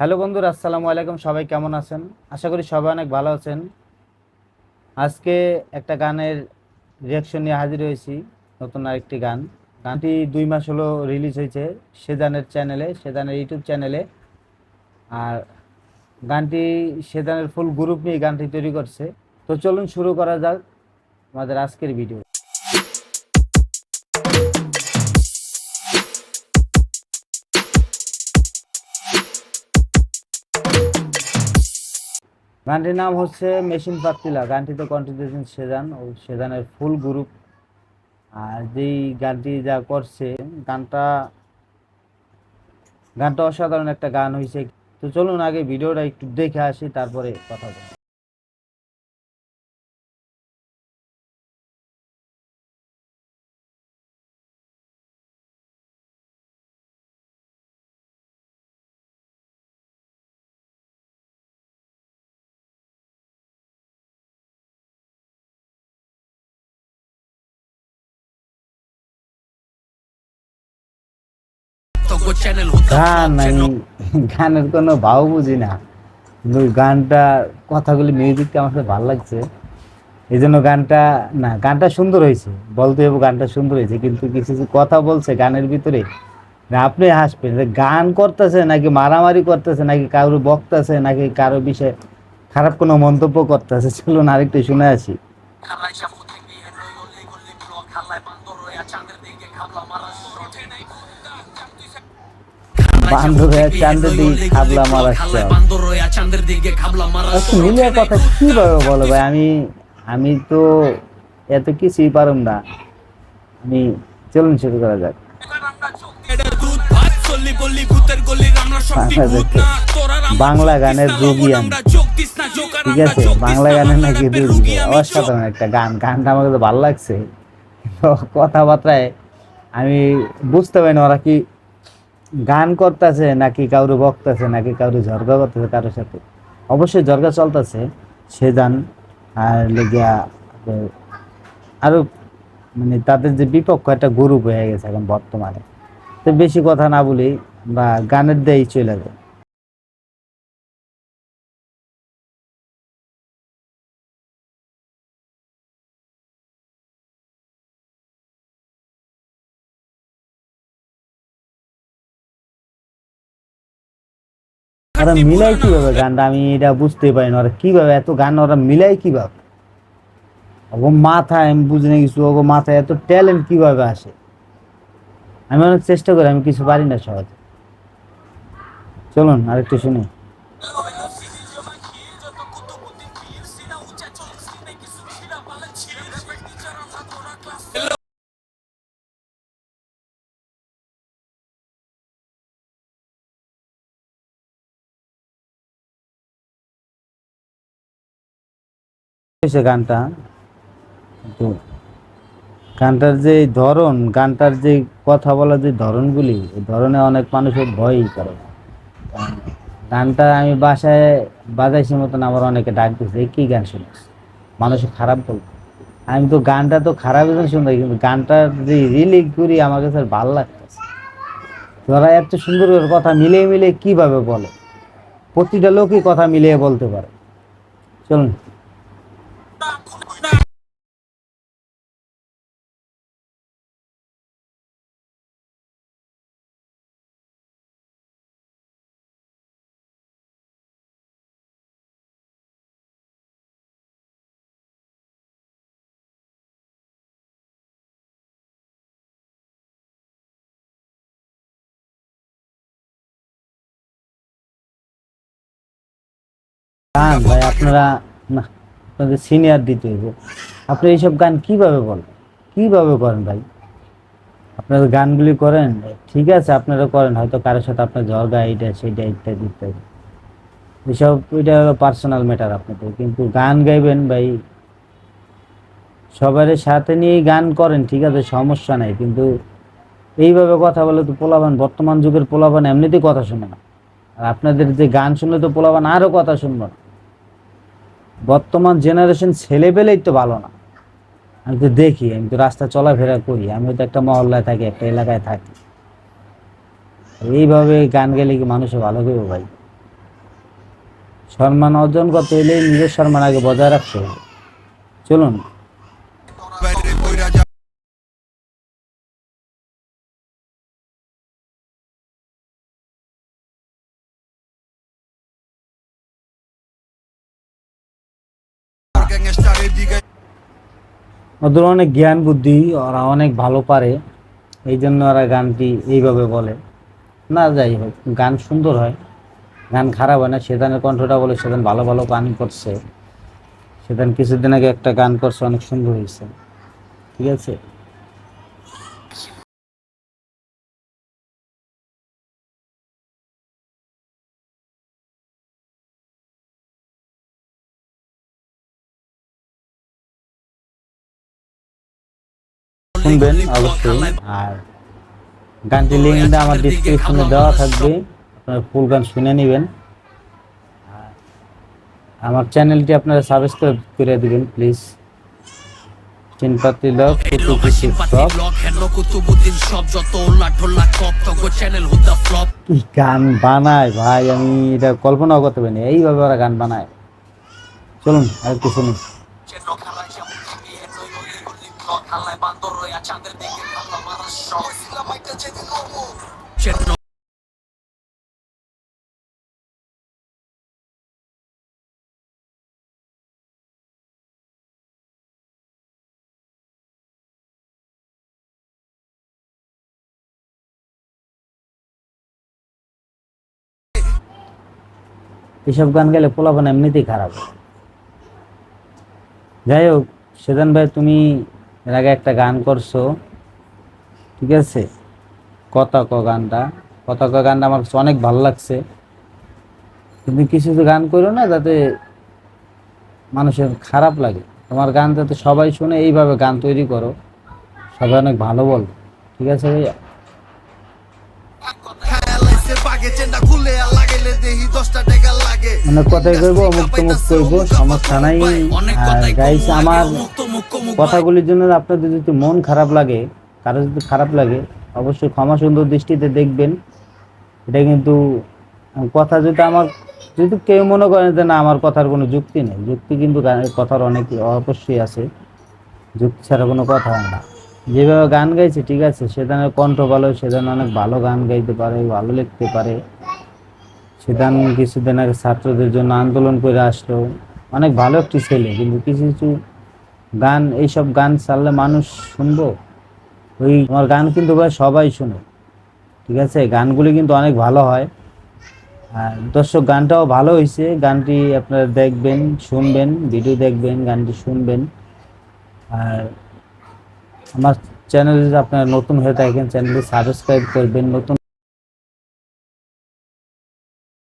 Hello বন্ধুরা, আসসালামু আলাইকুম। সবাই কেমন আছেন? আশা করি সবাই অনেক ভালো আছেন। আজকে একটা গানের রিয়াকশন নিয়ে হাজির হয়েছি। নতুন আরেকটি গান। গানটি 2 মাস হলো রিলিজ হয়েছে সেজানের চ্যানেলে, সেজানের ইউটিউব চ্যানেলে। আর গানটি সেজানের ফুল গ্রুপ নিয়ে গানটি তৈরি করছে। তো চলুন শুরু করা যাক আমাদের আজকের ভিডিও। গানটির নাম হচ্ছে মেশিন পাত্তিলা। গানটিতে কন্ট্রিবিউশন সেজান ও সেজানের ফুল গ্রুপ। আর যেই গানটি যা করছে, গানটা গানটা অসাধারণ একটা গান হয়েছে। তো চলুন আগে ভিডিওটা একটু দেখে আসি, তারপরে কথা বলবো। গান আমি গানের কোনো ভাও বুঝি না, কিন্তু গানটা কথাগুলি মিউজিকটা আমার সাথে ভালো লাগছে, এই জন্য গানটা না গানটা সুন্দর হয়েছে বলতে হবে। গানটা সুন্দর হয়েছে, কিন্তু কিছু কিছু কথা বলছে গানের ভিতরে না, আপনি হাসবেন যে গান করতেছে নাকি মারামারি করতেছে নাকি কারো বকতেছে নাকি কারো বিষয়ে খারাপ কোনো মন্তব্য করতেছে। চলুন আরেকটু শুনে আসি। বান্দর হয়ে চাঁদের দিকে খাবলা মারার চাল। আচ্ছা, মিলিয়ে কথা কিভাবে বলো ভাই? আমি আমি তো এত কিছুই পারুম না। আমি চলুন শুরু করা যাক। বাংলা গানের রুগী আমি, ঠিক আছে? বাংলা গানের নাকি রুগী, অসাধারণ একটা গান। গানটা আমার কাছে ভালো লাগছে। তো কথাবার্তায় আমি বুঝতে পারি না ওরা কি গান করতেছে নাকি কারো বকতেছে নাকি কারো ঝরগা করতেছে কারোর সাথে। অবশ্যই ঝরগা চলতেছে। সে যান আর লেগিয়া আরো মানে তাদের যে বিপক্ষ একটা গ্রুপ হয়ে গেছে এখন বর্তমানে। তো বেশি কথা না বলি বা গানের দিয়েই চলে যায়। ওরা মিলাই কিভাবে গানটা? আমি এটা বুঝতে পারি না, ওরা কিভাবে এত গান ওরা মিলাই কিভাবে? ওগো মাথায় আমি বুঝি না কিছু, ওগো মাথায় এত ট্যালেন্ট কিভাবে আসে? আমি অনেক চেষ্টা করি, আমি কিছু পারি না সহজে। চলুন আরেকটু শুনি। হয়েছে গানটা, কিন্তু গানটার যে ধরন, গানটার যে কথা বলার যে ধরনগুলি, এই ধরনে অনেক মানুষের ভয়ই করে। কারণ গানটা আমি বাসায় বাজাইছি মতন আমার অনেকে ডাক দিচ্ছে, "এই কি গান শুনিস?" মানুষে খারাপ বলতো। আমি তো গানটা তো খারাপ শুনতে, কিন্তু গানটার যে রিলিক করি আমার কাছে ভালো লাগতেছে। ওরা এত সুন্দর করে কথা মিলিয়ে মিলিয়ে কিভাবে বলে? প্রতিটা লোকই কথা মিলিয়ে বলতে পারে। চলুন। গান ভাই আপনারা, না, আপনাদের সিনিয়র দিতে হইব। আপনি এইসব গান কিভাবে বলেন, কিভাবে করেন ভাই? আপনারা গানগুলি করেন ঠিক আছে, আপনারা করেন, হয়তো কারোর সাথে আপনার ঝগড়া এইটা সেইটা ইত্যাদি ইত্যাদি, এসব এটা হলো পার্সোনাল ম্যাটার আপনাদের। কিন্তু গান গাইবেন ভাই, সবার সাথে নিয়েই গান করেন, ঠিক আছে, সমস্যা নাই, কিন্তু এইভাবে কথা বলে তো পোলাপান, বর্তমান যুগের পোলাপান এমনিতেই কথা শুনে না। আর আপনাদের যে গান শুনলে তো পোলাপান আরো কথা শুনবো না। বর্তমান জেনারেশন ছেলেপেলেই তো ভালো না। আমি তো দেখি, আমি তো রাস্তা চলাফেরা করি, আমি তো একটা মহল্লায় থাকি, একটা এলাকায় থাকি। এইভাবে গান গেলে কি মানুষে ভালো করবে ভাই? সম্মান অর্জন করতে হলে নিজের সম্মান আগে বজায় রাখতে হবে। চলুন। ওদের অনেক জ্ঞান বুদ্ধি, ওরা অনেক ভালো পারে, এই জন্য ওরা গানটি এইভাবে বলে। না যাই হোক, গান সুন্দর হয়, গান খারাপ হয় না। সেদানের কণ্ঠটা বলে সেদান ভালো ভালো গান করছে। সেদান কিছুদিন আগে একটা গান করছে, অনেক সুন্দর হয়েছে। ঠিক আছে। শুনবেন অবশ্যই। আর গানটির লিঙ্কটা আমার ডিসক্রিপশনে দেওয়া থাকবে, আপনারা ফুল গান শুনে নেবেন। আমার চ্যানেলটি আপনারা সাবস্ক্রাইব করে দিবেন প্লিজ। চিনপাতি লক কুতুকুতি ফ্লপ। কি গান বানায় ভাই, আমি এটা কল্পনাও করতে পারিনি, এইভাবে ওরা গান বানায়। চলুন আর একটু শুনি। এসব গান গেলে পোলাপান এমনিতেই খারাপ। যাই হোক, সেদান ভাই তুমি এর আগে একটা গান করছো, ঠিক আছে, কথা ক গানটা। কথা ক গানটা আমার কাছে অনেক ভালো লাগছে। তুমি কিছু তো গান করো না যাতে মানুষের খারাপ লাগে, তোমার গান যাতে সবাই শুনে, এইভাবে গান তৈরি করো, সবাই অনেক ভালো বলো। ঠিক আছে ভাইয়া। মানে কথাই কইবো, অমুক তমুক কইবো, সমস্যা নাই। আর গাইস, আমার কথাগুলির জন্য আপনাদের যদি মন খারাপ লাগে, কারো যদি খারাপ লাগে, অবশ্যই ক্ষমা সুন্দর দৃষ্টিতে দেখবেন। এটা কিন্তু কথা যদি আমার, যদি কেউ মনে করেন যে না আমার কথার কোনো যুক্তি নেই, যুক্তি কিন্তু গানের কথার অনেক অবশ্যই আছে, যুক্তি ছাড়া কোনো কথা হয় না। যেভাবে গান গাইছে, ঠিক আছে, সেদানের কণ্ঠ ভালো, সেদান অনেক ভালো গান গাইতে পারে, ভালো লিখতে পারে। সেদান কিছুদিন আগে ছাত্রদের জন্য আন্দোলন করে আসলো, অনেক ভালো একটি ছেলে। কিন্তু কিছু কিছু গান, এইসব গান চাললে মানুষ শুনবো? ওই আমার গান কিন্তু ভাই সবাই শুনে, ঠিক আছে, গানগুলি কিন্তু অনেক ভালো হয়। আর দর্শক, গানটাও ভালো হয়েছে, গানটি আপনারা দেখবেন, শুনবেন, ভিডিও দেখবেন, গানটি শুনবেন। আর আমার চ্যানেলে যদি আপনারা নতুন হয়ে থাকেন, চ্যানেলটি সাবস্ক্রাইব করবেন। নতুন